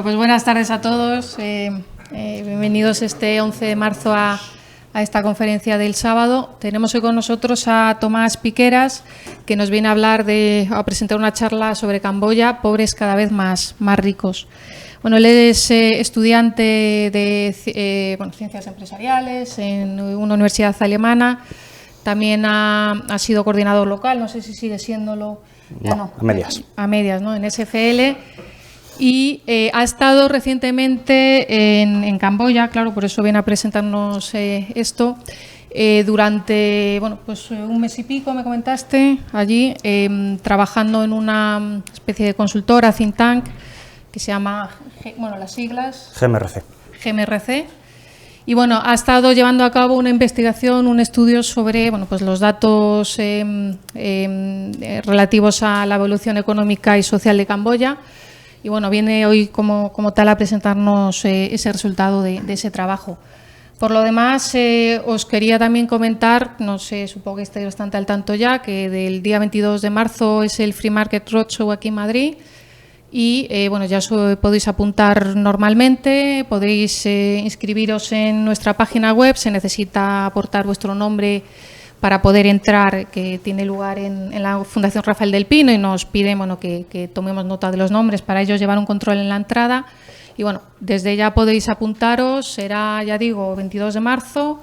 Bueno, pues buenas tardes a todos. Bienvenidos este 11 de marzo a esta conferencia del sábado. Tenemos hoy con nosotros a Tomás Piqueras, que nos viene a presentar una charla sobre Camboya, pobres cada vez más ricos. Bueno, él es estudiante de ciencias empresariales en una universidad alemana. También ha sido coordinador local, no sé si sigue siéndolo. No, a medias. A medias, ¿no? En SFL. Y ha estado recientemente en Camboya, claro, por eso viene a presentarnos esto. Durante un mes y pico, me comentaste, allí, trabajando en una especie de consultora, think tank, que se llama, las siglas... GMRC. Y ha estado llevando a cabo una investigación, un estudio sobre los datos relativos a la evolución económica y social de Camboya. Y viene hoy como tal a presentarnos ese resultado de ese trabajo. Por lo demás, os quería también comentar, no sé, supongo que estáis bastante al tanto ya, que del día 22 de marzo es el Free Market Roadshow aquí en Madrid. Y ya os podéis apuntar normalmente, podéis inscribiros en nuestra página web, se necesita aportar vuestro nombre para poder entrar, que tiene lugar en la Fundación Rafael del Pino, y nos piden que tomemos nota de los nombres para ellos llevar un control en la entrada. Y desde ya podéis apuntaros, será, ya digo, 22 de marzo,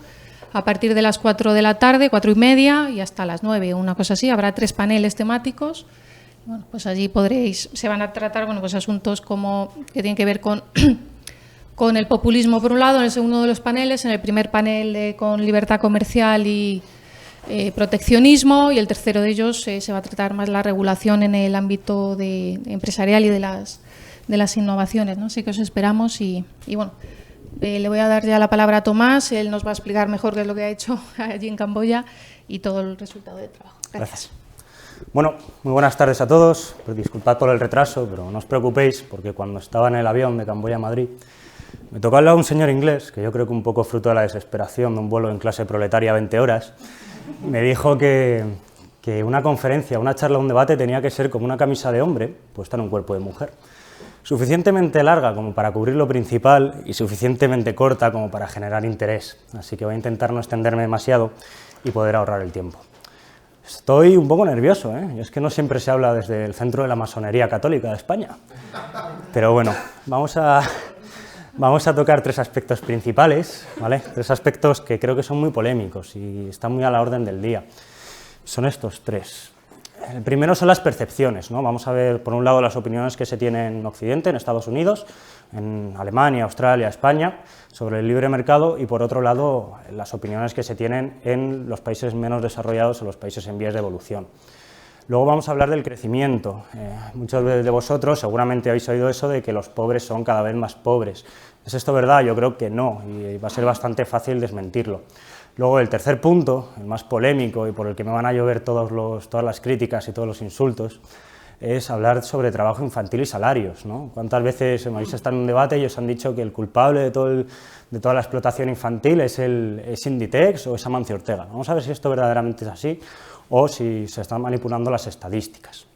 a partir de las 4 de la tarde, 4:30 y hasta las 9, una cosa así. Habrá 3 paneles temáticos. Allí se van a tratar asuntos que tienen que ver con el populismo por un lado, en el segundo de los paneles, en el primer panel con libertad comercial y proteccionismo, y el tercero de ellos se va a tratar más la regulación en el ámbito empresarial y de las innovaciones, ¿no? Así que os esperamos y le voy a dar ya la palabra a Tomás. Él nos va a explicar mejor qué es lo que ha hecho allí en Camboya y todo el resultado del trabajo. Gracias. Bueno, muy buenas tardes a todos. Disculpad por el retraso, pero no os preocupéis, porque cuando estaba en el avión de Camboya a Madrid, me tocó hablar a un señor inglés, que yo creo que un poco fruto de la desesperación de un vuelo en clase proletaria 20 horas, me dijo que una conferencia, una charla, un debate tenía que ser como una camisa de hombre puesta en un cuerpo de mujer. Suficientemente larga como para cubrir lo principal y suficientemente corta como para generar interés. Así que voy a intentar no extenderme demasiado y poder ahorrar el tiempo. Estoy un poco nervioso, y es que no siempre se habla desde el centro de la masonería católica de España. Pero bueno, vamos a tocar 3 aspectos principales, ¿vale? 3 aspectos que creo que son muy polémicos y están muy a la orden del día. Son estos 3. El primero son las percepciones, ¿no? Vamos a ver, por un lado, las opiniones que se tienen en Occidente, en Estados Unidos, en Alemania, Australia, España, sobre el libre mercado, y por otro lado, las opiniones que se tienen en los países menos desarrollados o los países en vías de evolución. Luego vamos a hablar del crecimiento. Muchos de vosotros seguramente habéis oído eso de que los pobres son cada vez más pobres. ¿Es esto verdad? Yo creo que no, y va a ser bastante fácil desmentirlo. Luego, el tercer punto, el más polémico y por el que me van a llover todas las críticas y todos los insultos, es hablar sobre trabajo infantil y salarios, ¿no? ¿Cuántas veces habéis estado en un debate y os han dicho que el culpable de toda la explotación infantil es Inditex o es Amancio Ortega? Vamos a ver si esto verdaderamente es así o si se están manipulando las estadísticas.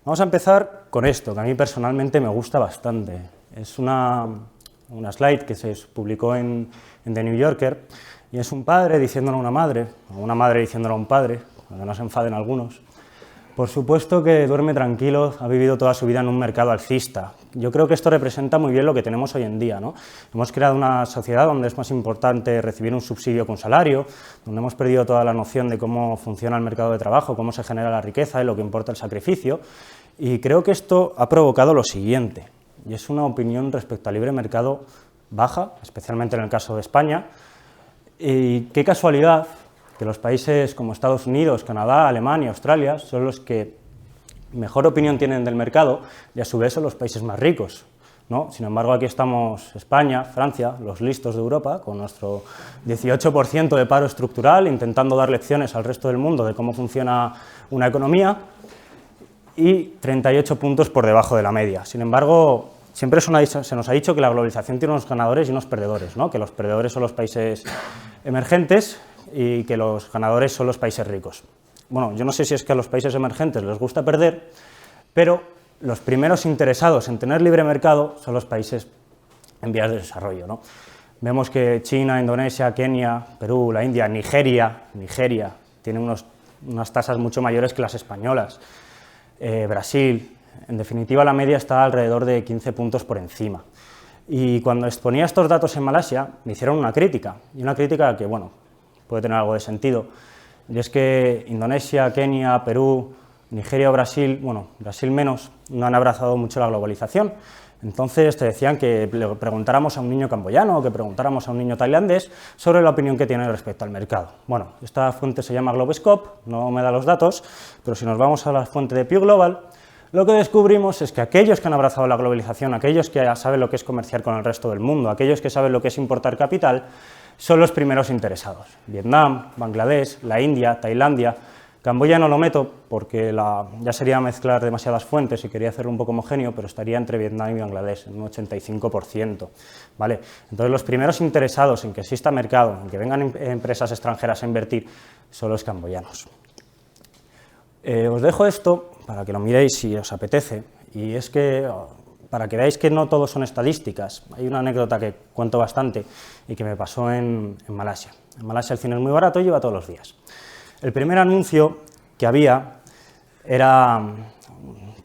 Vamos a empezar con esto, que a mí personalmente me gusta bastante. Es una slide que se publicó en The New Yorker, y es un padre diciéndole a una madre, o una madre diciéndole a un padre, para que no se enfaden algunos: por supuesto que duerme tranquilo, ha vivido toda su vida en un mercado alcista. Yo creo que esto representa muy bien lo que tenemos hoy en día, ¿no? Hemos creado una sociedad donde es más importante recibir un subsidio que un salario, donde hemos perdido toda la noción de cómo funciona el mercado de trabajo, cómo se genera la riqueza y lo que importa el sacrificio, y creo que esto ha provocado lo siguiente, y es una opinión respecto al libre mercado baja, especialmente en el caso de España. Y qué casualidad que los países como Estados Unidos, Canadá, Alemania, Australia son los que mejor opinión tienen del mercado y a su vez son los países más ricos, ¿no? Sin embargo, aquí estamos España, Francia, los listos de Europa, con nuestro 18% de paro estructural, intentando dar lecciones al resto del mundo de cómo funciona una economía, y 38 puntos por debajo de la media. Sin embargo, siempre se nos ha dicho que la globalización tiene unos ganadores y unos perdedores, ¿no? Que los perdedores son los países emergentes y que los ganadores son los países ricos. Bueno, yo no sé si es que a los países emergentes les gusta perder, pero los primeros interesados en tener libre mercado son los países en vías de desarrollo, ¿no? Vemos que China, Indonesia, Kenia, Perú, la India, Nigeria tienen unas tasas mucho mayores que las españolas, Brasil, en definitiva la media está alrededor de 15 puntos por encima. Y cuando exponía estos datos en Malasia me hicieron una crítica, y una crítica que, bueno, puede tener algo de sentido, y es que Indonesia, Kenia, Perú, Nigeria o Brasil, bueno, Brasil menos, no han abrazado mucho la globalización. Entonces te decían que le preguntáramos a un niño camboyano o que preguntáramos a un niño tailandés sobre la opinión que tiene respecto al mercado. Bueno, esta fuente se llama Globescope, no me da los datos, pero si nos vamos a la fuente de Pew Global, lo que descubrimos es que aquellos que han abrazado la globalización, aquellos que ya saben lo que es comerciar con el resto del mundo, aquellos que saben lo que es importar capital, son los primeros interesados. Vietnam, Bangladesh, la India, Tailandia. Camboya no lo meto porque ya sería mezclar demasiadas fuentes y quería hacerlo un poco homogéneo, pero estaría entre Vietnam y Bangladesh, en un 85%. ¿Vale? Entonces, los primeros interesados en que exista mercado, en que vengan empresas extranjeras a invertir, son los camboyanos. Os dejo esto para que lo miréis si os apetece, y es que, para que veáis que no todos son estadísticas, hay una anécdota que cuento bastante y que me pasó en Malasia. En Malasia el cine es muy barato y lleva todos los días. El primer anuncio que había era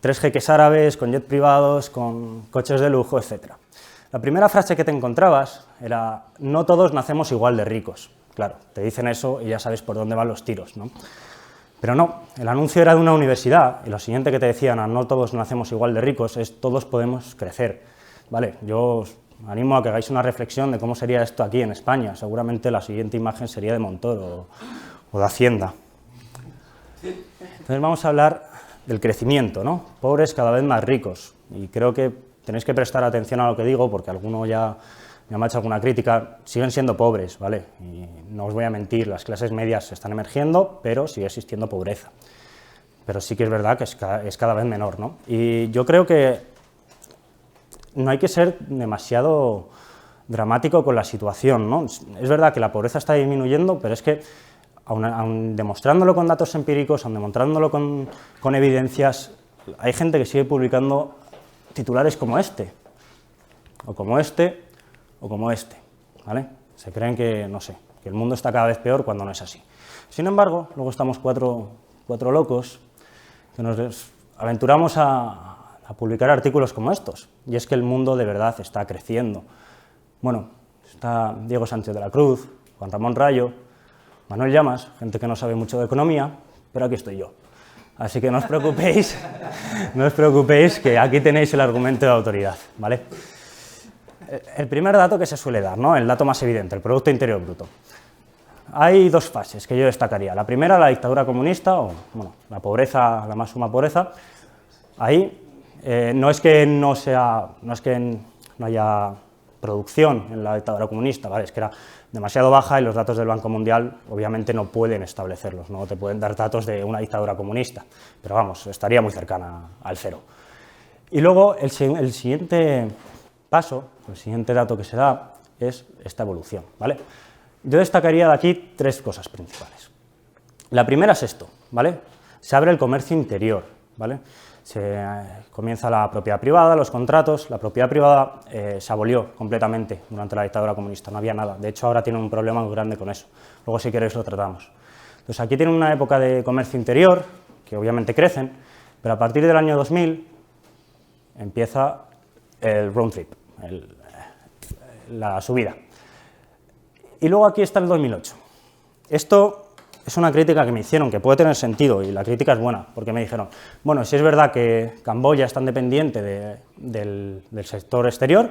3 jeques árabes con jet privados, con coches de lujo, etc. La primera frase que te encontrabas era: no todos nacemos igual de ricos. Claro, te dicen eso y ya sabes por dónde van los tiros, ¿no? Pero no, el anuncio era de una universidad y lo siguiente que te decían a no todos nacemos igual de ricos es todos podemos crecer. Vale, yo os animo a que hagáis una reflexión de cómo sería esto aquí en España. Seguramente la siguiente imagen sería de Montoro o de Hacienda. Entonces vamos a hablar del crecimiento, ¿no? Pobres cada vez más ricos, y creo que tenéis que prestar atención a lo que digo porque alguno ya me ha hecho alguna crítica. Siguen siendo pobres, ¿vale? Y no os voy a mentir, las clases medias se están emergiendo, pero sigue existiendo pobreza. Pero sí que es verdad que es cada vez menor, ¿no? Y yo creo que no hay que ser demasiado dramático con la situación, ¿no? Es verdad que la pobreza está disminuyendo, pero es que aun demostrándolo con datos empíricos, aun demostrándolo con evidencias, hay gente que sigue publicando titulares como este, o como este, o como este, ¿vale? Se creen que, no sé, que el mundo está cada vez peor cuando no es así. Sin embargo, luego estamos cuatro locos que nos aventuramos a publicar artículos como estos, y es que el mundo de verdad está creciendo. Bueno, está Diego Sánchez de la Cruz, Juan Ramón Rayo, Manuel Llamas, gente que no sabe mucho de economía, pero aquí estoy yo. Así que no os preocupéis, no os preocupéis, que aquí tenéis el argumento de autoridad, ¿vale? El primer dato que se suele dar, ¿no? El dato más evidente, el Producto Interior Bruto. Hay 2 fases que yo destacaría. La primera, la dictadura comunista, o bueno, la pobreza, la más suma pobreza. Ahí no es que no haya producción en la dictadura comunista, ¿vale? Es que era demasiado baja y los datos del Banco Mundial obviamente no pueden establecerlos, no te pueden dar datos de una dictadura comunista, pero vamos, estaría muy cercana al cero. Y luego el siguiente paso, el siguiente dato que se da es esta evolución, ¿vale? Yo destacaría de aquí 3 cosas principales. La primera es esto, ¿vale? Se abre el comercio interior, ¿vale? Comienza la propiedad privada, los contratos. La propiedad privada se abolió completamente durante la dictadura comunista, no había nada. De hecho, ahora tienen un problema muy grande con eso. Luego, si queréis, lo tratamos. Entonces, aquí tienen una época de comercio interior, que obviamente crecen, pero a partir del año 2000 empieza el round trip, la subida. Y luego aquí está el 2008. Esto es una crítica que me hicieron, que puede tener sentido, y la crítica es buena, porque me dijeron, bueno, si es verdad que Camboya es tan dependiente del sector exterior,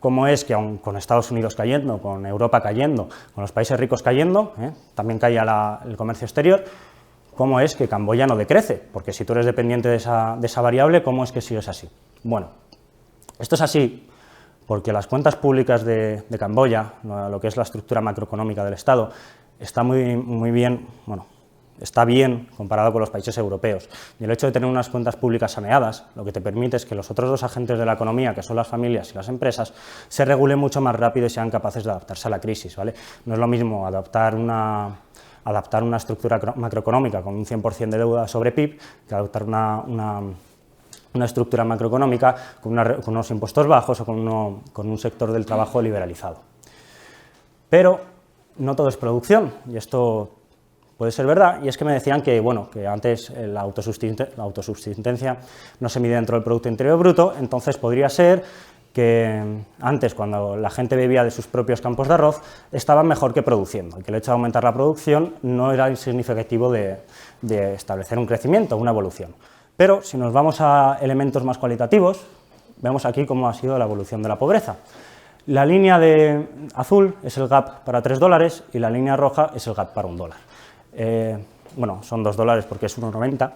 ¿cómo es que aun con Estados Unidos cayendo, con Europa cayendo, con los países ricos cayendo, también caía el comercio exterior, cómo es que Camboya no decrece? Porque si tú eres dependiente de esa variable, ¿cómo es que sigues así? Bueno, esto es así porque las cuentas públicas de Camboya, lo que es la estructura macroeconómica del Estado, está muy bien, bueno, está bien comparado con los países europeos. Y el hecho de tener unas cuentas públicas saneadas, lo que te permite es que los otros 2 agentes de la economía, que son las familias y las empresas, se regulen mucho más rápido y sean capaces de adaptarse a la crisis, ¿vale? No es lo mismo adaptar una estructura macroeconómica con un 100% de deuda sobre PIB que adoptar una una estructura macroeconómica con unos impuestos bajos o con un sector del trabajo liberalizado. Pero no todo es producción, y esto puede ser verdad, y es que me decían que, bueno, que antes la autosubsistencia no se mide dentro del Producto Interior Bruto, entonces podría ser que antes, cuando la gente vivía de sus propios campos de arroz, estaban mejor que produciendo, y que el hecho de aumentar la producción no era significativo de establecer un crecimiento, una evolución. Pero si nos vamos a elementos más cualitativos, vemos aquí cómo ha sido la evolución de la pobreza. La línea de azul es el gap para $3 y la línea roja es el gap para $1. Bueno, son $2 porque es 1,90.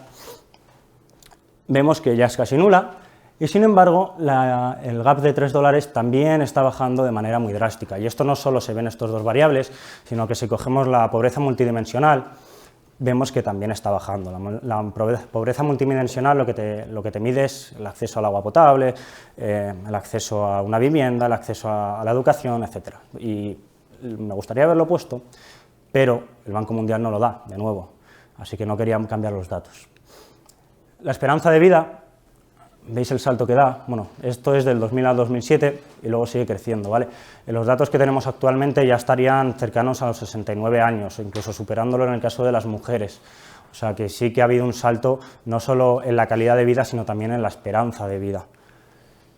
Vemos que ya es casi nula y, sin embargo, el gap de $3 también está bajando de manera muy drástica. Y esto no solo se ve en estos dos variables, sino que si cogemos la pobreza multidimensional, vemos que también está bajando. La pobreza multidimensional lo que te mide es el acceso al agua potable, el acceso a una vivienda, el acceso a la educación, etc. Y me gustaría haberlo puesto, pero el Banco Mundial no lo da, de nuevo, así que no quería cambiar los datos. La esperanza de vida, ¿veis el salto que da? Bueno, esto es del 2000 al 2007 y luego sigue creciendo, ¿vale? Los datos que tenemos actualmente ya estarían cercanos a los 69 años, incluso superándolo en el caso de las mujeres. O sea que sí que ha habido un salto no solo en la calidad de vida, sino también en la esperanza de vida.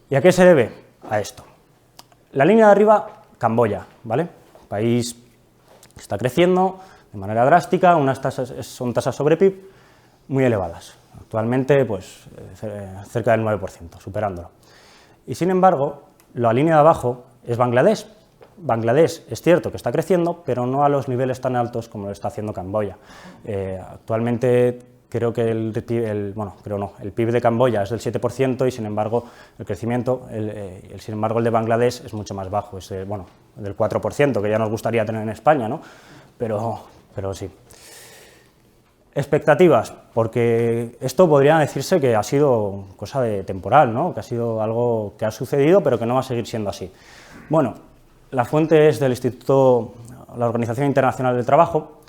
¿Y a qué se debe? A esto. La línea de arriba, Camboya, ¿vale? País que está creciendo de manera drástica, son tasas sobre PIB muy elevadas. Actualmente, pues, cerca del 9%, superándolo. Y, sin embargo, la línea de abajo es Bangladesh. Bangladesh es cierto que está creciendo, pero no a los niveles tan altos como lo está haciendo Camboya. Actualmente creo que el PIB de Camboya es del 7% y, sin embargo, el crecimiento, sin embargo, el de Bangladesh es mucho más bajo, es del 4%, que ya nos gustaría tener en España, ¿no? Pero sí. Expectativas, porque esto podría decirse que ha sido cosa de temporal, ¿no? Que ha sido algo que ha sucedido, pero que no va a seguir siendo así. Bueno, la fuente es del Instituto, la Organización Internacional del Trabajo,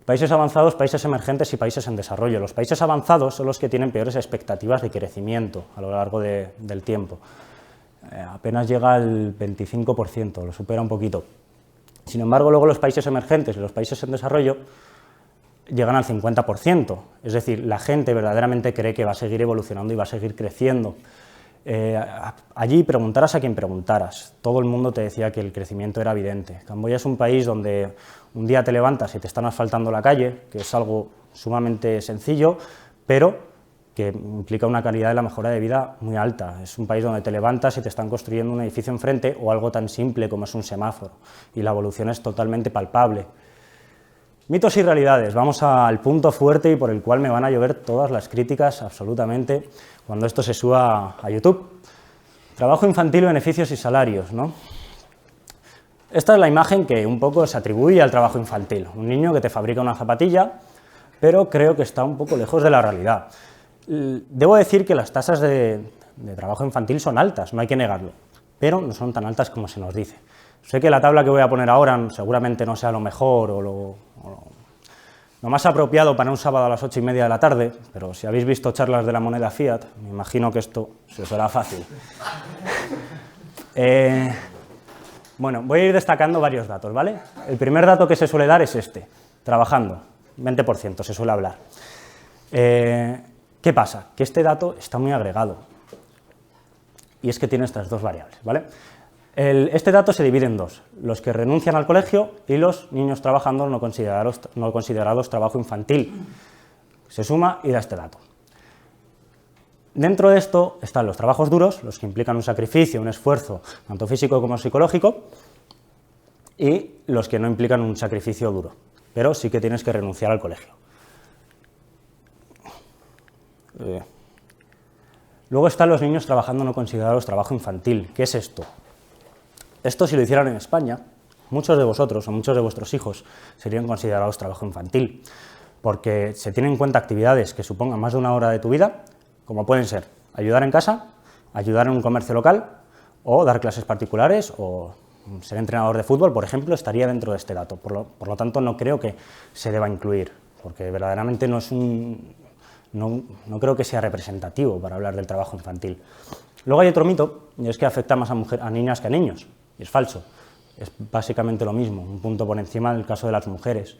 países avanzados, países emergentes y países en desarrollo. Los países avanzados son los que tienen peores expectativas de crecimiento a lo largo del tiempo. Apenas llega al 25%, lo supera un poquito. Sin embargo, luego los países emergentes y los países en desarrollo llegan al 50%, es decir, la gente verdaderamente cree que va a seguir evolucionando y va a seguir creciendo. Allí, preguntaras a quien preguntaras, todo el mundo te decía que el crecimiento era evidente. Camboya es un país donde un día te levantas y te están asfaltando la calle, que es algo sumamente sencillo, pero que implica una calidad de la mejora de vida muy alta. Es un país donde te levantas y te están construyendo un edificio enfrente o algo tan simple como es un semáforo, y la evolución es totalmente palpable. Mitos y realidades, vamos al punto fuerte y por el cual me van a llover todas las críticas absolutamente cuando esto se suba a YouTube. Trabajo infantil, beneficios y salarios, ¿no? Esta es la imagen que un poco se atribuye al trabajo infantil, un niño que te fabrica una zapatilla, pero creo que está un poco lejos de la realidad. Debo decir que las tasas de trabajo infantil son altas, no hay que negarlo, pero no son tan altas como se nos dice. Sé que la tabla que voy a poner ahora seguramente no sea lo mejor o lo más apropiado para un sábado a las 8:30 de la tarde, pero si habéis visto charlas de la moneda fiat, me imagino que esto se os hará fácil. Bueno, voy a ir destacando varios datos, ¿vale? El primer dato que se suele dar es este, trabajando, 20% se suele hablar. ¿Qué pasa? Que este dato está muy agregado y es que tiene estas dos variables, ¿vale? Este dato se divide en dos, los que renuncian al colegio y los niños trabajando no considerados trabajo infantil. Se suma y da este dato. Dentro de esto están los trabajos duros, los que implican un sacrificio, un esfuerzo, tanto físico como psicológico, y los que no implican un sacrificio duro, pero sí que tienes que renunciar al colegio. Luego están los niños trabajando no considerados trabajo infantil. ¿Qué es esto? Esto, si lo hicieran en España, muchos de vosotros o muchos de vuestros hijos serían considerados trabajo infantil, porque se tienen en cuenta actividades que supongan más de una hora de tu vida, como pueden ser ayudar en casa, ayudar en un comercio local, o dar clases particulares, o ser entrenador de fútbol, por ejemplo, estaría dentro de este dato. Por lo tanto, no creo que se deba incluir, porque verdaderamente no no creo que sea representativo para hablar del trabajo infantil. Luego hay otro mito, y es que afecta más a niñas que a niños, y es falso. Es básicamente lo mismo, un punto por encima del caso de las mujeres.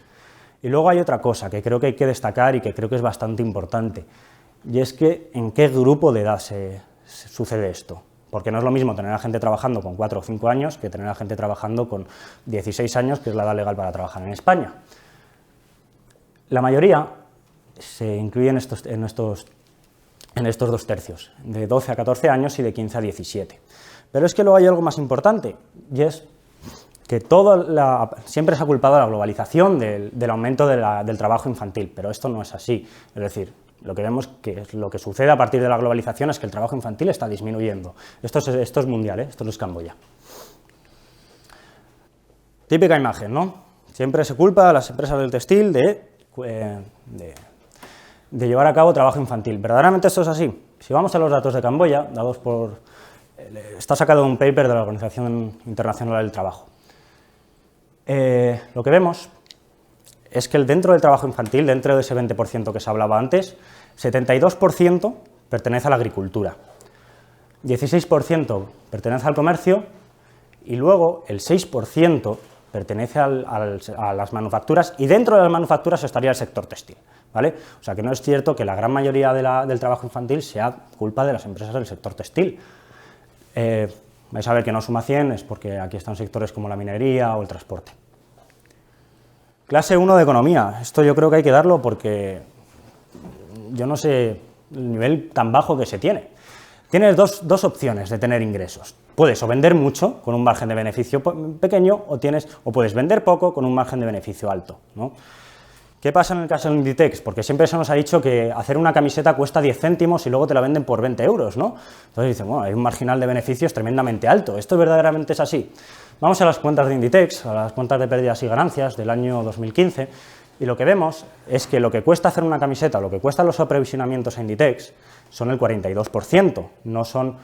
Y luego hay otra cosa que creo que hay que destacar y que creo que es bastante importante, y es que en qué grupo de edad sucede esto. Porque no es lo mismo tener a gente trabajando con 4 o 5 años que tener a gente trabajando con 16 años, que es la edad legal para trabajar en España. La mayoría se incluye en estos 2 tercios, de 12 a 14 años y de 15 a 17. Pero es que luego hay algo más importante, y es que siempre se ha culpado a la globalización del aumento del trabajo infantil, pero esto no es así. Es decir, lo que vemos que lo que sucede a partir de la globalización es que el trabajo infantil está disminuyendo. Esto es mundial, esto no es Camboya. Típica imagen, ¿no? Siempre se culpa a las empresas del textil de llevar a cabo trabajo infantil. ¿Verdaderamente esto es así? Si vamos a los datos de Camboya, dados está sacado un paper de la Organización Internacional del Trabajo. Lo que vemos es que dentro del trabajo infantil, dentro de ese 20% que se hablaba antes, 72% pertenece a la agricultura, 16% pertenece al comercio y luego el 6% pertenece a las manufacturas, y dentro de las manufacturas estaría el sector textil, ¿vale? O sea que no es cierto que la gran mayoría del trabajo infantil sea culpa de las empresas del sector textil. Vais a ver que no suma 100, es porque aquí están sectores como la minería o el transporte. Clase 1 de economía, esto yo creo que hay que darlo porque yo no sé el nivel tan bajo que se tiene. Tienes dos opciones de tener ingresos. Puedes o vender mucho con un margen de beneficio pequeño o puedes vender poco con un margen de beneficio alto, ¿no? ¿Qué pasa en el caso de Inditex? Porque siempre se nos ha dicho que hacer una camiseta cuesta 10 céntimos y luego te la venden por 20 euros, ¿no? Entonces dicen, bueno, hay un marginal de beneficios tremendamente alto. ¿Esto verdaderamente es así? Vamos a las cuentas de Inditex, a las cuentas de pérdidas y ganancias del año 2015, y lo que vemos es que lo que cuesta hacer una camiseta, lo que cuestan los aprovisionamientos a Inditex, son el 42%, no son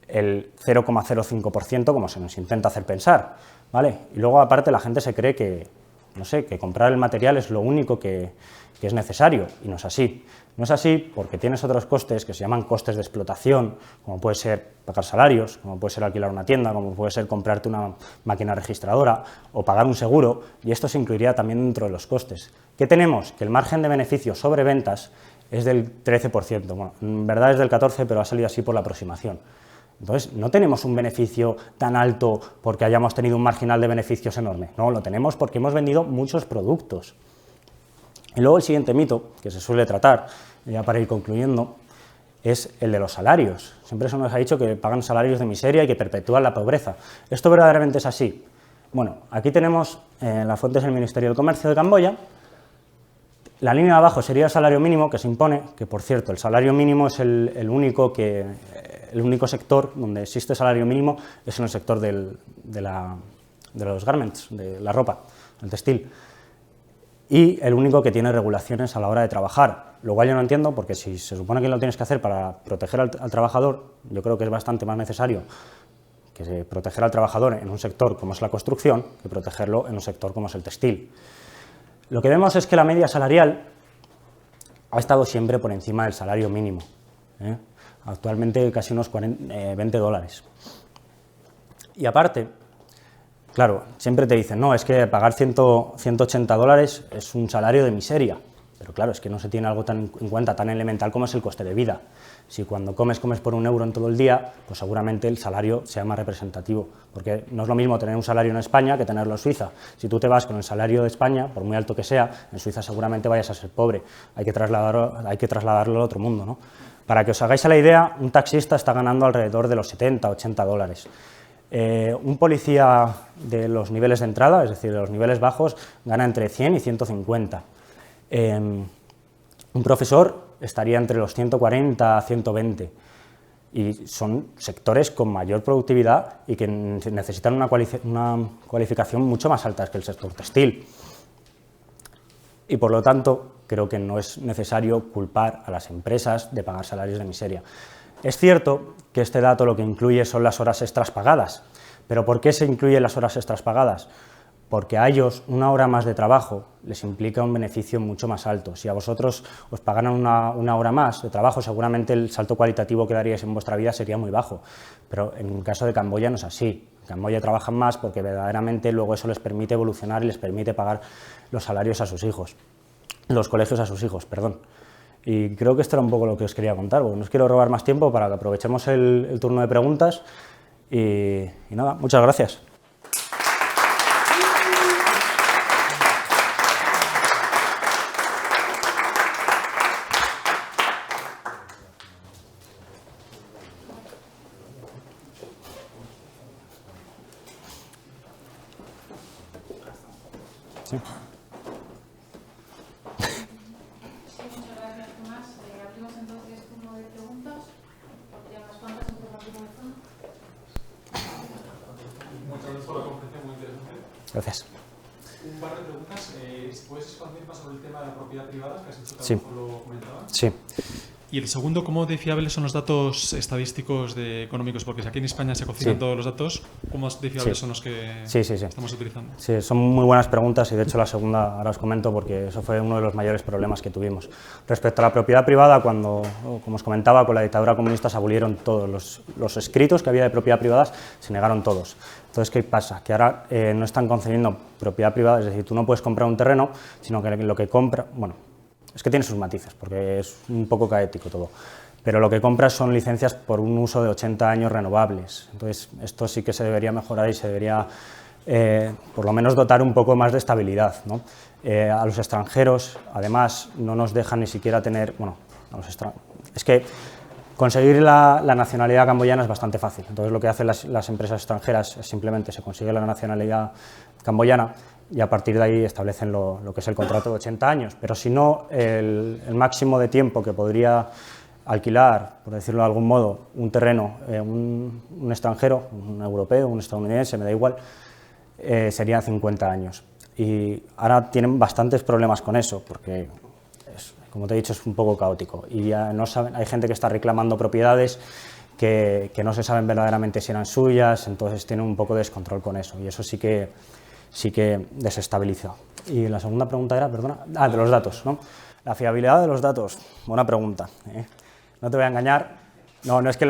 el 0,05% como se nos intenta hacer pensar, ¿vale? Y luego aparte la gente se cree que, no sé, que comprar el material es lo único que es necesario, y no es así. No es así porque tienes otros costes que se llaman costes de explotación, como puede ser pagar salarios, como puede ser alquilar una tienda, como puede ser comprarte una máquina registradora o pagar un seguro, y esto se incluiría también dentro de los costes. ¿Qué tenemos? Que el margen de beneficio sobre ventas es del 13%, bueno, en verdad es del 14%, pero ha salido así por la aproximación. Entonces, no tenemos un beneficio tan alto porque hayamos tenido un marginal de beneficios enorme, no, lo tenemos porque hemos vendido muchos productos. Y luego el siguiente mito, que se suele tratar, ya para ir concluyendo, es el de los salarios. Siempre se nos ha dicho que pagan salarios de miseria y que perpetúan la pobreza. ¿Esto verdaderamente es así? Bueno, aquí tenemos las fuentes del Ministerio del Comercio de Camboya. La línea de abajo sería el salario mínimo que se impone, que por cierto, el salario mínimo es el único sector donde existe salario mínimo, es en el sector de los garments, de la ropa, el textil. Y el único que tiene regulaciones a la hora de trabajar. Lo cual yo no entiendo, porque si se supone que lo tienes que hacer para proteger al trabajador, yo creo que es bastante más necesario que proteger al trabajador en un sector como es la construcción que protegerlo en un sector como es el textil. Lo que vemos es que la media salarial ha estado siempre por encima del salario mínimo, ¿eh? Actualmente casi unos $20. Y aparte, claro, siempre te dicen, no, es que pagar $180 es un salario de miseria, pero claro, es que no se tiene algo en cuenta tan elemental como es el coste de vida. Si cuando comes por €1 en todo el día, pues seguramente el salario sea más representativo, porque no es lo mismo tener un salario en España que tenerlo en Suiza. Si tú te vas con el salario de España, por muy alto que sea, en Suiza seguramente vayas a ser pobre, hay que trasladarlo al otro mundo, ¿no? Para que os hagáis a la idea, un taxista está ganando alrededor de los $70-80. Un policía de los niveles de entrada, es decir, de los niveles bajos, gana entre 100 y 150. Un profesor estaría entre los 140 a 120. Y son sectores con mayor productividad y que necesitan una cualificación mucho más alta que el sector textil. Y por lo tanto, creo que no es necesario culpar a las empresas de pagar salarios de miseria. Es cierto que este dato lo que incluye son las horas extras pagadas, pero ¿por qué se incluyen las horas extras pagadas? porque a ellos una hora más de trabajo les implica un beneficio mucho más alto. Si a vosotros os pagaran una hora más de trabajo, seguramente el salto cualitativo que daríais en vuestra vida sería muy bajo, pero en el caso de Camboya no es así. En Camboya trabajan más porque verdaderamente luego eso les permite evolucionar y les permite pagar los salarios a sus hijos, los colegios a sus hijos, perdón. Y creo que esto era un poco lo que os quería contar, porque no os quiero robar más tiempo para que aprovechemos el turno de preguntas y nada, muchas gracias. Sí. Muchas gracias, Tomás. Abrimos entonces turno de preguntas. Ya unas cuantas en formación de fondo. Muchas gracias por la conferencia, muy interesante. Gracias. Un par de preguntas. ¿Puedes expandir más sobre el tema de la propiedad privada, que has dicho que Sí. lo comentabas? Sí. Y el segundo, ¿cómo de fiables son los datos estadísticos económicos? Porque si aquí en España se cocinan Sí. todos los datos, ¿cómo de fiables Sí. son los que Sí. estamos utilizando? Sí, son muy buenas preguntas y de hecho la segunda ahora os comento porque eso fue uno de los mayores problemas que tuvimos. Respecto a la propiedad privada, cuando, como os comentaba, con la dictadura comunista se abolieron todos los escritos que había de propiedad privada, se negaron todos. Entonces, ¿qué pasa? Que ahora no están concediendo propiedad privada, es decir, tú no puedes comprar un terreno, sino que lo que compra, bueno, es que tiene sus matices porque es un poco caético todo. Pero lo que compras son licencias por un uso de 80 años renovables. Entonces, esto sí que se debería mejorar y se debería, por lo menos, dotar un poco más de estabilidad, ¿no? A los extranjeros, además, no nos dejan ni siquiera tener... Bueno, es que conseguir la nacionalidad camboyana es bastante fácil. Entonces, lo que hacen las empresas extranjeras es simplemente se consigue la nacionalidad camboyana y a partir de ahí establecen lo que es el contrato de 80 años. Pero si no, el máximo de tiempo que podría alquilar, por decirlo de algún modo, un terreno, un extranjero, un europeo, un estadounidense, me da igual, sería 50 años. Y ahora tienen bastantes problemas con eso, porque, como te he dicho, es un poco caótico. Y ya no saben, hay gente que está reclamando propiedades que no se saben verdaderamente si eran suyas, entonces tienen un poco de descontrol con eso. Y eso sí que desestabiliza. Y la segunda pregunta era, perdona, de los datos, ¿no? La fiabilidad de los datos, buena pregunta, ¿eh? No te voy a engañar, no es que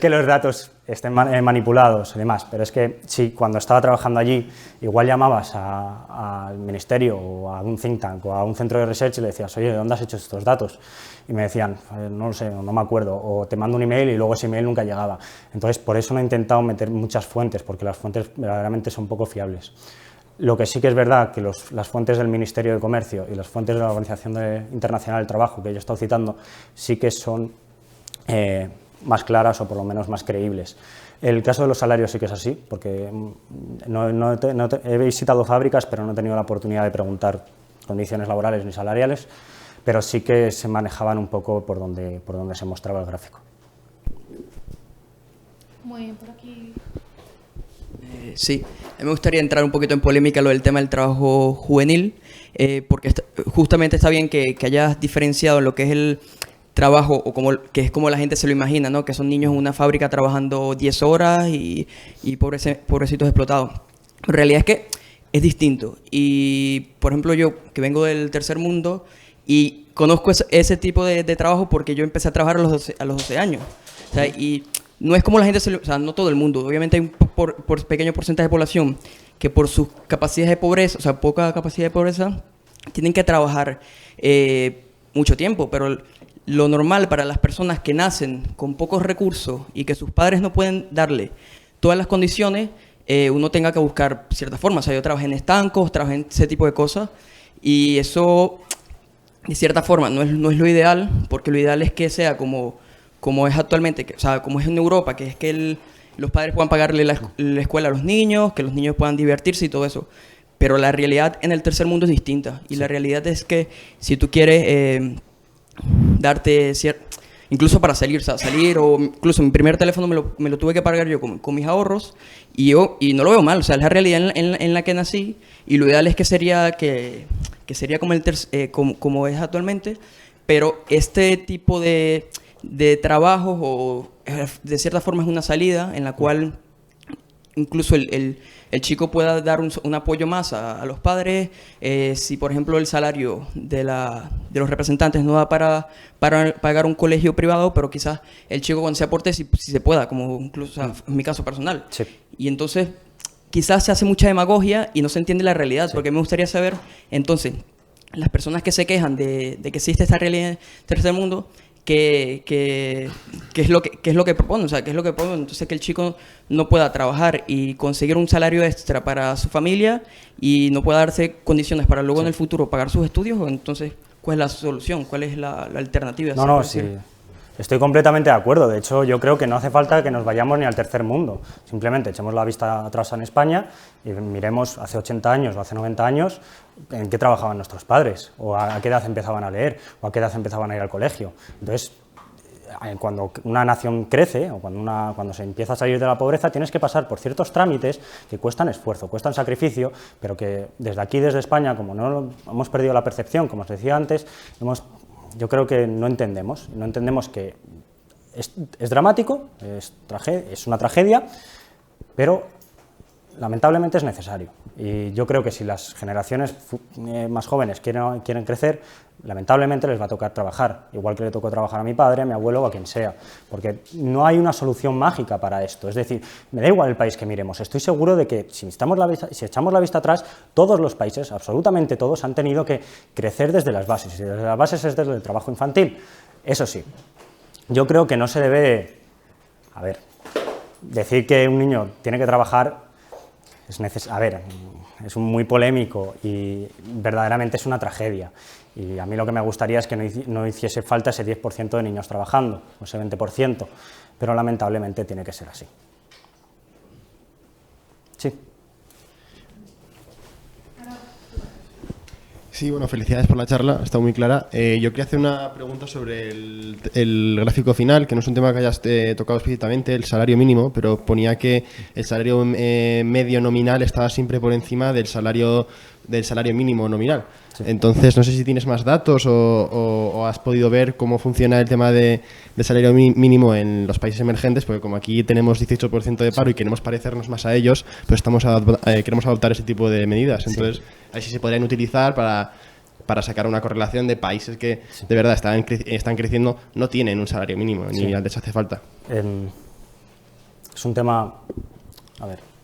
los datos estén manipulados y demás, pero es que sí, cuando estaba trabajando allí, igual llamabas al ministerio o a un think tank o a un centro de research y le decías, oye, ¿de dónde has hecho estos datos? Y me decían, no lo sé, no me acuerdo, o te mando un email y luego ese email nunca llegaba. Entonces, por eso no he intentado meter muchas fuentes, porque las fuentes verdaderamente son poco fiables. Lo que sí que es verdad que las fuentes del Ministerio de Comercio y las fuentes de la Organización Internacional del Trabajo que yo he estado citando sí que son más claras o por lo menos más creíbles. El caso de los salarios sí que es así, porque he visitado fábricas, pero no he tenido la oportunidad de preguntar condiciones laborales ni salariales, pero sí que se manejaban un poco por donde se mostraba el gráfico. Muy bien, por aquí. Sí, a mí me gustaría entrar un poquito en polémica lo del tema del trabajo juvenil, porque justamente está bien que hayas diferenciado lo que es el trabajo, o que es como la gente se lo imagina, ¿no? Que son niños en una fábrica trabajando 10 horas y pobrecitos explotados. En realidad es que es distinto. Y, por ejemplo, yo, que vengo del tercer mundo y conozco ese tipo de trabajo porque yo empecé a trabajar a los 12 años. O sea, y no es como la gente, o sea, no todo el mundo. Obviamente hay un pequeño porcentaje de población que por sus capacidades de pobreza, o sea, poca capacidad de pobreza, tienen que trabajar mucho tiempo, pero lo normal para las personas que nacen con pocos recursos y que sus padres no pueden darle todas las condiciones, uno tenga que buscar cierta forma. O sea, yo trabajé en estancos, trabajé en ese tipo de cosas y eso, de cierta forma, no es lo ideal, porque lo ideal es que sea como es actualmente, o sea, como es en Europa, que es que los padres puedan pagarle la escuela a los niños, que los niños puedan divertirse y todo eso. Pero la realidad en el tercer mundo es distinta. Y la realidad es que si tú quieres darte incluso para salir, o sea, o incluso mi primer teléfono me lo tuve que pagar yo con mis ahorros y no lo veo mal, o sea, es la realidad en la que nací y lo ideal es que sería como es actualmente, pero este tipo de trabajos o de cierta forma es una salida en la cual incluso el chico pueda dar un apoyo más a los padres. Si, por ejemplo, el salario de los representantes no da para pagar un colegio privado, pero quizás el chico cuando se aporte si se pueda, como incluso en mi caso personal. Sí. Y entonces quizás se hace mucha demagogia y no se entiende la realidad, porque me gustaría saber, entonces, las personas que se quejan de que existe esta realidad en tercer mundo, ¿qué es lo que proponen? O sea, ¿qué es lo que proponen? Entonces, que el chico no pueda trabajar y conseguir un salario extra para su familia y no pueda darse condiciones para luego en el futuro pagar sus estudios, o entonces, ¿cuál es la solución? ¿Cuál es la alternativa? No, sí. Estoy completamente de acuerdo. De hecho, yo creo que no hace falta que nos vayamos ni al tercer mundo. Simplemente echemos la vista atrás en España y miremos hace 80 años o hace 90 años en qué trabajaban nuestros padres, o a qué edad empezaban a leer, o a qué edad empezaban a ir al colegio. Entonces, cuando una nación crece, o cuando se empieza a salir de la pobreza, tienes que pasar por ciertos trámites que cuestan esfuerzo, cuestan sacrificio, pero que desde aquí, desde España, como no hemos perdido la percepción, como os decía antes, yo creo que no entendemos que es dramático, es una tragedia, pero lamentablemente es necesario. Y yo creo que si las generaciones más jóvenes quieren crecer, lamentablemente les va a tocar trabajar, igual que le tocó trabajar a mi padre, a mi abuelo o a quien sea, porque no hay una solución mágica para esto. Es decir, me da igual el país que miremos, estoy seguro de que si echamos la vista atrás, todos los países, absolutamente todos, han tenido que crecer desde las bases, y desde las bases es desde el trabajo infantil. Eso sí, yo creo que no se debe, decir que un niño tiene que trabajar es muy polémico y verdaderamente es una tragedia. Y a mí lo que me gustaría es que no hiciese falta ese 10% de niños trabajando, o ese 20%, pero lamentablemente tiene que ser así. Sí. Sí, bueno, felicidades por la charla, ha estado muy clara. Yo quería hacer una pregunta sobre el gráfico final, que no es un tema que hayas tocado explícitamente, el salario mínimo, pero ponía que el salario medio nominal estaba siempre por encima del salario mínimo nominal. Sí. Entonces, no sé si tienes más datos o has podido ver cómo funciona el tema de salario mínimo en los países emergentes, porque como aquí tenemos 18% de paro y queremos parecernos más a ellos, pues queremos adoptar ese tipo de medidas. Entonces, ahí sí se podrían utilizar para sacar una correlación de países que de verdad están creciendo, no tienen un salario mínimo, ni les hace falta. Es un tema,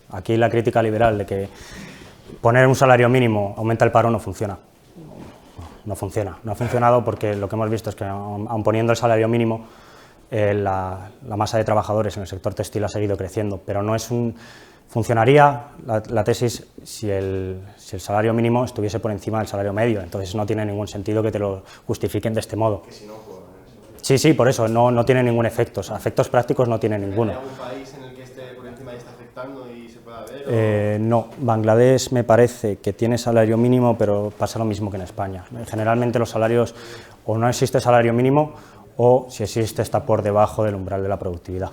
aquí la crítica liberal de que poner un salario mínimo aumenta el paro no funciona. No funciona. No ha funcionado porque lo que hemos visto es que, aun poniendo el salario mínimo, la masa de trabajadores en el sector textil ha seguido creciendo, pero no es funcionaría la tesis si el salario mínimo estuviese por encima del salario medio, entonces no tiene ningún sentido que te lo justifiquen de este modo. Sí, por eso, no tiene ningún efecto, efectos prácticos no tiene ninguno. ¿Hay algún país en el que esté por encima y está afectando y se pueda ver? No, Bangladesh me parece que tiene salario mínimo, pero pasa lo mismo que en España. Generalmente los salarios, o no existe salario mínimo, o si existe está por debajo del umbral de la productividad.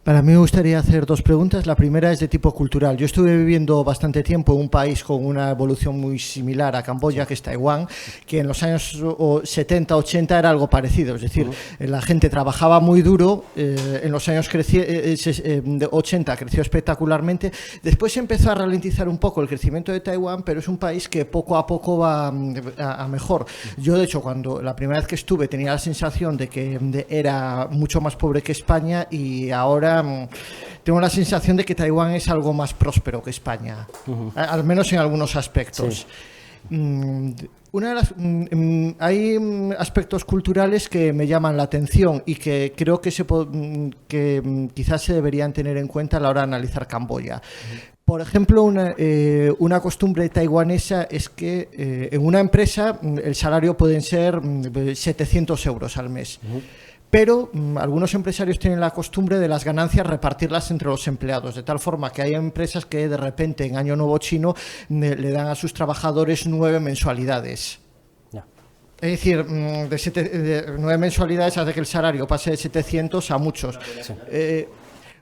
Para mí me gustaría hacer dos preguntas. La primera es de tipo cultural. Yo estuve viviendo bastante tiempo en un país con una evolución muy similar a Camboya, que es Taiwán, que en los años 70, 80 era algo parecido. Es decir, la gente trabajaba muy duro, en los años 80 creció espectacularmente. Después empezó a ralentizar un poco el crecimiento de Taiwán, pero es un país que poco a poco va a mejor. Yo, de hecho, cuando la primera vez que estuve tenía la sensación de que era mucho más pobre que España, y ahora tengo la sensación de que Taiwán es algo más próspero que España, al menos en algunos aspectos. Sí. Hay aspectos culturales que me llaman la atención y que creo que quizás se deberían tener en cuenta a la hora de analizar Camboya. Por ejemplo, una costumbre taiwanesa es que en una empresa el salario pueden ser 700 euros al mes. Pero algunos empresarios tienen la costumbre de las ganancias repartirlas entre los empleados, de tal forma que hay empresas que de repente en Año Nuevo Chino le dan a sus trabajadores 9 mensualidades. Yeah. Es decir, 9 mensualidades hace que el salario pase de 700 a muchos. Sí.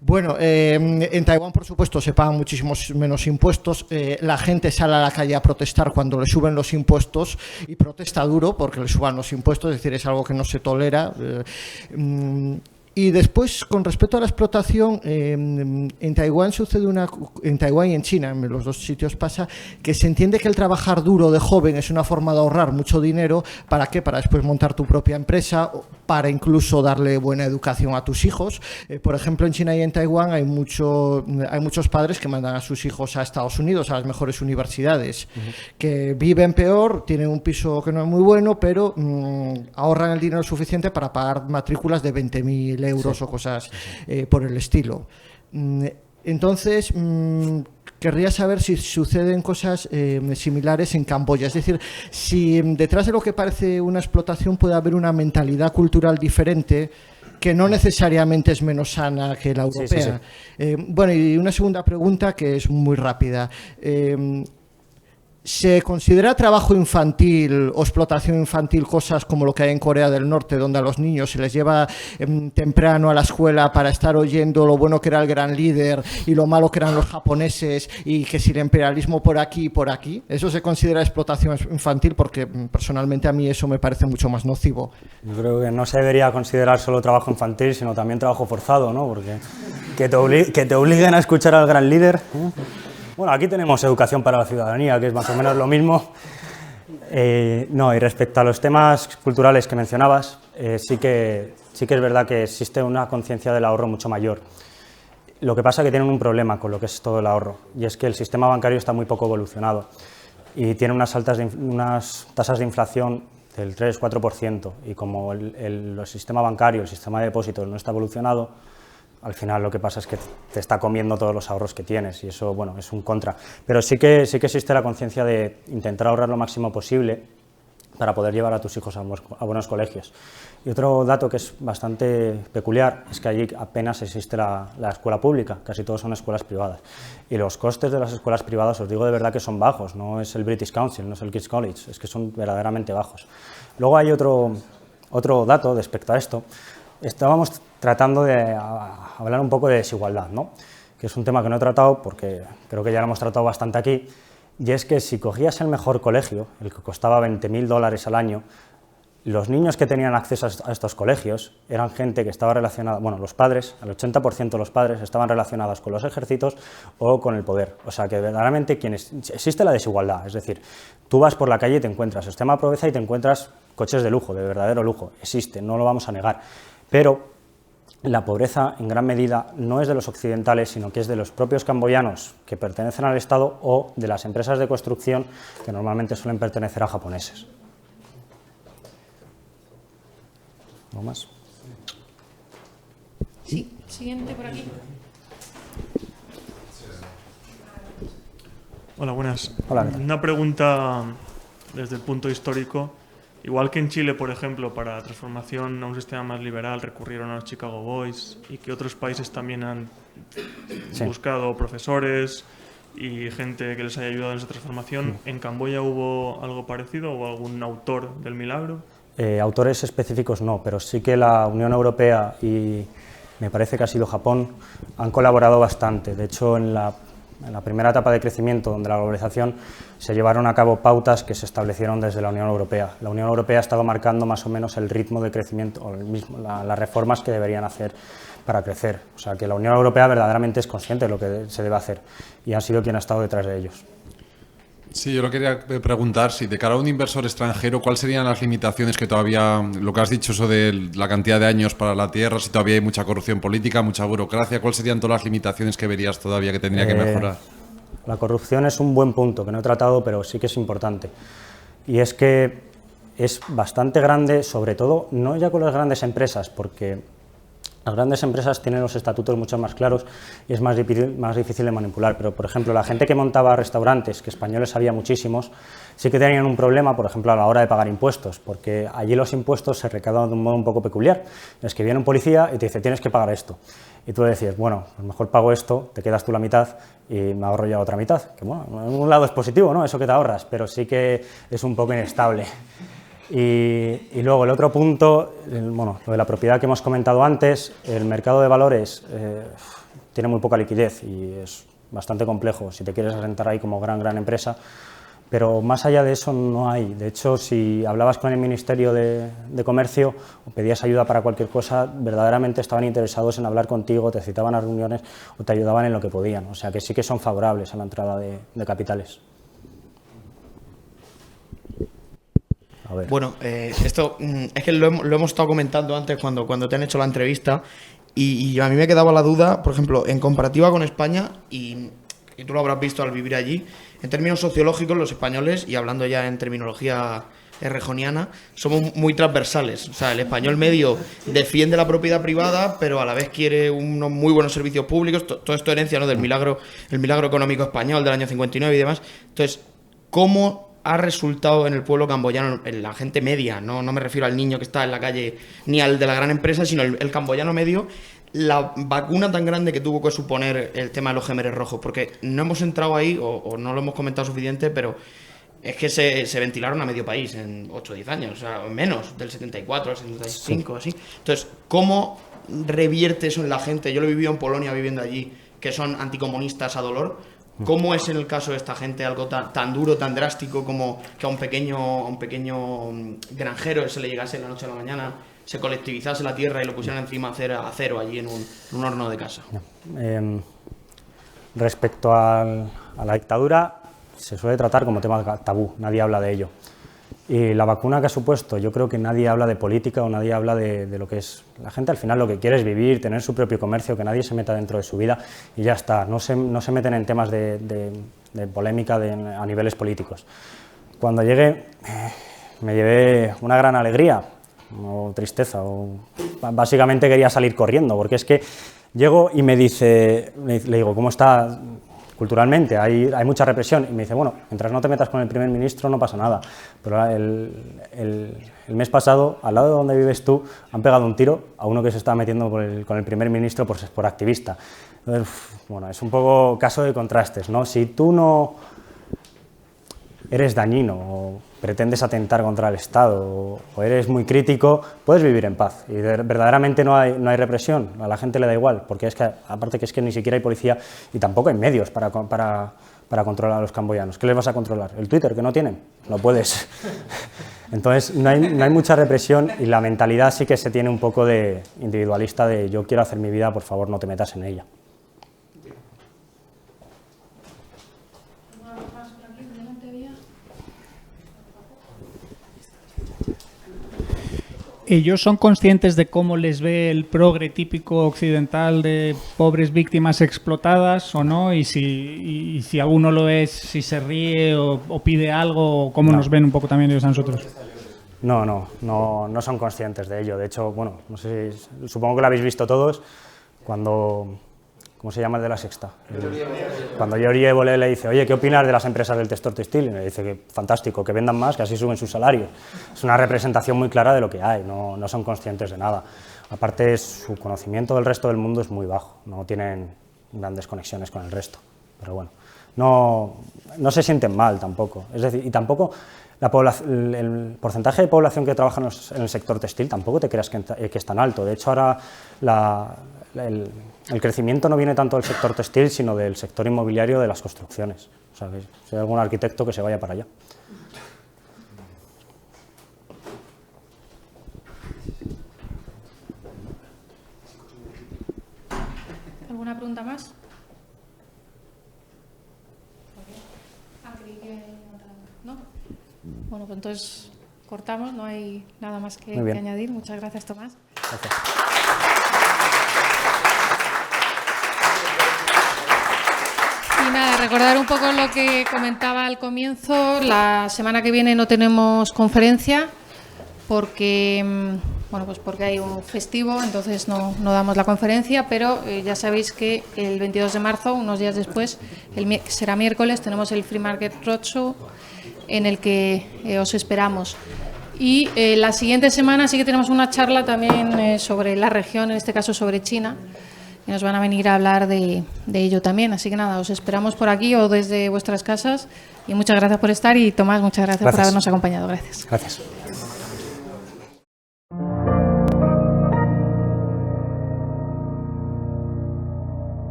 Bueno, en Taiwán, por supuesto, se pagan muchísimos menos impuestos. La gente sale a la calle a protestar cuando le suben los impuestos, y protesta duro porque le suban los impuestos, es decir, es algo que no se tolera. Y después, con respecto a la explotación, en Taiwán sucede en Taiwán y en China, en los dos sitios pasa, que se entiende que el trabajar duro de joven es una forma de ahorrar mucho dinero. ¿Para qué? Para después montar tu propia empresa, para incluso darle buena educación a tus hijos. Por ejemplo, en China y en Taiwán hay muchos padres que mandan a sus hijos a Estados Unidos, a las mejores universidades, que viven peor, tienen un piso que no es muy bueno, pero ahorran el dinero suficiente para pagar matrículas de 20.000 euros o cosas por el estilo. Entonces, querría saber si suceden cosas similares en Camboya. Es decir, si detrás de lo que parece una explotación puede haber una mentalidad cultural diferente que no necesariamente es menos sana que la europea. Bueno, y una segunda pregunta que es muy rápida. ¿Se considera trabajo infantil o explotación infantil cosas como lo que hay en Corea del Norte, donde a los niños se les lleva temprano a la escuela para estar oyendo lo bueno que era el gran líder y lo malo que eran los japoneses, y que si el imperialismo por aquí y por aquí? ¿Eso se considera explotación infantil? Porque personalmente a mí eso me parece mucho más nocivo. Yo creo que no se debería considerar solo trabajo infantil, sino también trabajo forzado, ¿no? Porque que te obliguen a escuchar al gran líder. Bueno, aquí tenemos educación para la ciudadanía, que es más o menos lo mismo. No, y respecto a los temas culturales que mencionabas, sí que es verdad que existe una conciencia del ahorro mucho mayor. Lo que pasa es que tienen un problema con lo que es todo el ahorro, y es que el sistema bancario está muy poco evolucionado y tiene unas tasas de inflación del 3-4%, y como el sistema bancario, el sistema de depósitos no está evolucionado, al final lo que pasa es que te está comiendo todos los ahorros que tienes, y eso, bueno, es un contra. Pero sí que existe la conciencia de intentar ahorrar lo máximo posible para poder llevar a tus hijos a buenos colegios. Y otro dato que es bastante peculiar es que allí apenas existe la escuela pública, casi todos son escuelas privadas. Y los costes de las escuelas privadas, os digo de verdad que son bajos, no es el British Council, no es el King's College, es que son verdaderamente bajos. Luego hay otro dato respecto a esto. Estábamos tratando de hablar un poco de desigualdad, ¿no? Que es un tema que no he tratado porque creo que ya lo hemos tratado bastante aquí, y es que si cogías el mejor colegio, el que costaba $20.000 al año, los niños que tenían acceso a estos colegios eran gente que estaba relacionada, bueno, los padres, el 80% de los padres estaban relacionados con los ejércitos o con el poder. O sea que verdaderamente existe la desigualdad, es decir, tú vas por la calle y te encuentras extrema pobreza y te encuentras coches de lujo, de verdadero lujo, existe, no lo vamos a negar. Pero la pobreza en gran medida no es de los occidentales, sino que es de los propios camboyanos que pertenecen al Estado o de las empresas de construcción que normalmente suelen pertenecer a japoneses. ¿Algo más? Sí, siguiente por aquí. Hola, buenas. Hola, ¿qué tal? Una pregunta desde el punto histórico. Igual que en Chile, por ejemplo, para la transformación a un sistema más liberal recurrieron a los Chicago Boys, y que otros países también han buscado profesores y gente que les haya ayudado en esa transformación. ¿En Camboya hubo algo parecido o algún autor del milagro? Autores específicos no, pero sí que la Unión Europea y me parece que ha sido Japón han colaborado bastante. De hecho, en la primera etapa de crecimiento, donde la globalización, se llevaron a cabo pautas que se establecieron desde la Unión Europea. La Unión Europea ha estado marcando más o menos el ritmo de crecimiento, o las reformas que deberían hacer para crecer. O sea, que la Unión Europea verdaderamente es consciente de lo que se debe hacer, y han sido quien ha estado detrás de ellos. Sí, yo lo quería preguntar, si de cara a un inversor extranjero, ¿cuáles serían las limitaciones que todavía, lo que has dicho, eso de la cantidad de años para la tierra, si todavía hay mucha corrupción política, mucha burocracia, ¿cuáles serían todas las limitaciones que verías todavía que tendría que mejorar? La corrupción es un buen punto que no he tratado, pero sí que es importante. Y es que es bastante grande, sobre todo, no ya con las grandes empresas, porque las grandes empresas tienen los estatutos mucho más claros y es más difícil de manipular, pero por ejemplo la gente que montaba restaurantes, que españoles había muchísimos, sí que tenían un problema, por ejemplo, a la hora de pagar impuestos, porque allí los impuestos se recaudan de un modo un poco peculiar. Es que viene un policía y te dice, tienes que pagar esto. Y tú le decías, bueno, pues mejor pago esto, te quedas tú la mitad y me ahorro ya otra mitad. Que bueno, en un lado es positivo, ¿no? Eso que te ahorras, pero sí que es un poco inestable. Y luego el otro punto, bueno, lo de la propiedad que hemos comentado antes, el mercado de valores tiene muy poca liquidez y es bastante complejo. Si te quieres asentar ahí como gran empresa, pero más allá de eso no hay. De hecho, si hablabas con el Ministerio de Comercio o pedías ayuda para cualquier cosa, verdaderamente estaban interesados en hablar contigo, te citaban a reuniones o te ayudaban en lo que podían. O sea que sí que son favorables a la entrada de capitales. A ver. Bueno, esto es que lo hemos estado comentando antes cuando te han hecho la entrevista y a mí me quedaba la duda, por ejemplo, en comparativa con España, y tú lo habrás visto al vivir allí, en términos sociológicos los españoles, y hablando ya en terminología errejoniana, somos muy transversales. O sea, el español medio defiende la propiedad privada, pero a la vez quiere unos muy buenos servicios públicos, todo esto herencia, ¿no?, del milagro económico español del año 59 y demás. Entonces, ¿cómo ha resultado en el pueblo camboyano, en la gente media, no me refiero al niño que está en la calle ni al de la gran empresa, sino el camboyano medio, la vacuna tan grande que tuvo que suponer el tema de los gémeres rojos? Porque no hemos entrado ahí, o no lo hemos comentado suficiente, pero es que se ventilaron a medio país en 8 o 10 años, o sea, menos, del 74 al 75, así. Entonces, ¿cómo revierte eso en la gente? Yo lo he vivido en Polonia, viviendo allí, que son anticomunistas a dolor. ¿Cómo es en el caso de esta gente algo tan duro, tan drástico, como que a un pequeño granjero se le llegase de la noche a la mañana, se colectivizase la tierra y lo pusieran encima a cero allí en un horno de casa? Respecto a la dictadura, se suele tratar como tema tabú, nadie habla de ello. Y la vacuna que ha supuesto, yo creo que nadie habla de política o nadie habla de lo que es. La gente al final lo que quiere es vivir, tener su propio comercio, que nadie se meta dentro de su vida y ya está. No se meten en temas de polémica a niveles políticos. Cuando llegué, me llevé una gran alegría o tristeza. Básicamente quería salir corriendo, porque es que llego y le digo, ¿cómo está? Culturalmente hay mucha represión, y me dice, bueno, mientras no te metas con el primer ministro no pasa nada, pero el mes pasado, al lado de donde vives tú, han pegado un tiro a uno que se estaba metiendo con el primer ministro por activista. Entonces, bueno, es un poco caso de contrastes, ¿no? Si tú no eres dañino o pretendes atentar contra el Estado o eres muy crítico, puedes vivir en paz y verdaderamente no hay represión, a la gente le da igual, porque es que aparte que es que ni siquiera hay policía y tampoco hay medios para controlar a los camboyanos. ¿Qué les vas a controlar? ¿El Twitter que no tienen? No puedes. Entonces no hay mucha represión y la mentalidad sí que se tiene un poco de individualista, de yo quiero hacer mi vida, por favor no te metas en ella. ¿Ellos son conscientes de cómo les ve el progre típico occidental de pobres víctimas explotadas o no? Y si alguno lo es, si se ríe o pide algo, ¿cómo nos ven un poco también ellos a nosotros? No son conscientes de ello. De hecho, bueno, no sé, supongo que lo habéis visto todos, cuando... ¿Cómo se llama el de La Sexta? Cuando Jordi Évole le dice, oye, ¿qué opinas de las empresas del sector textil? Y le dice que fantástico, que vendan más, que así suben sus salarios. Es una representación muy clara de lo que hay, no son conscientes de nada. Aparte, su conocimiento del resto del mundo es muy bajo, no tienen grandes conexiones con el resto. Pero bueno, no se sienten mal tampoco. Es decir, y tampoco el porcentaje de población que trabaja en el sector textil tampoco te creas que es tan alto. De hecho, ahora el crecimiento no viene tanto del sector textil, sino del sector inmobiliario de las construcciones. O sea, si hay algún arquitecto que se vaya para allá. ¿Alguna pregunta más? ¿No? Bueno, pues entonces cortamos, no hay nada más que añadir. Muchas gracias, Tomás. Gracias. Y nada, recordar un poco lo que comentaba al comienzo. La semana que viene no tenemos conferencia porque, porque hay un festivo, entonces no damos la conferencia, pero ya sabéis que el 22 de marzo, unos días después, será miércoles, tenemos el Free Market Roadshow en el que os esperamos. Y la siguiente semana sí que tenemos una charla también sobre la región, en este caso sobre China, y nos van a venir a hablar de ello también. Así que nada, os esperamos por aquí o desde vuestras casas y muchas gracias por estar y Tomás, muchas gracias por habernos acompañado. Gracias. Gracias.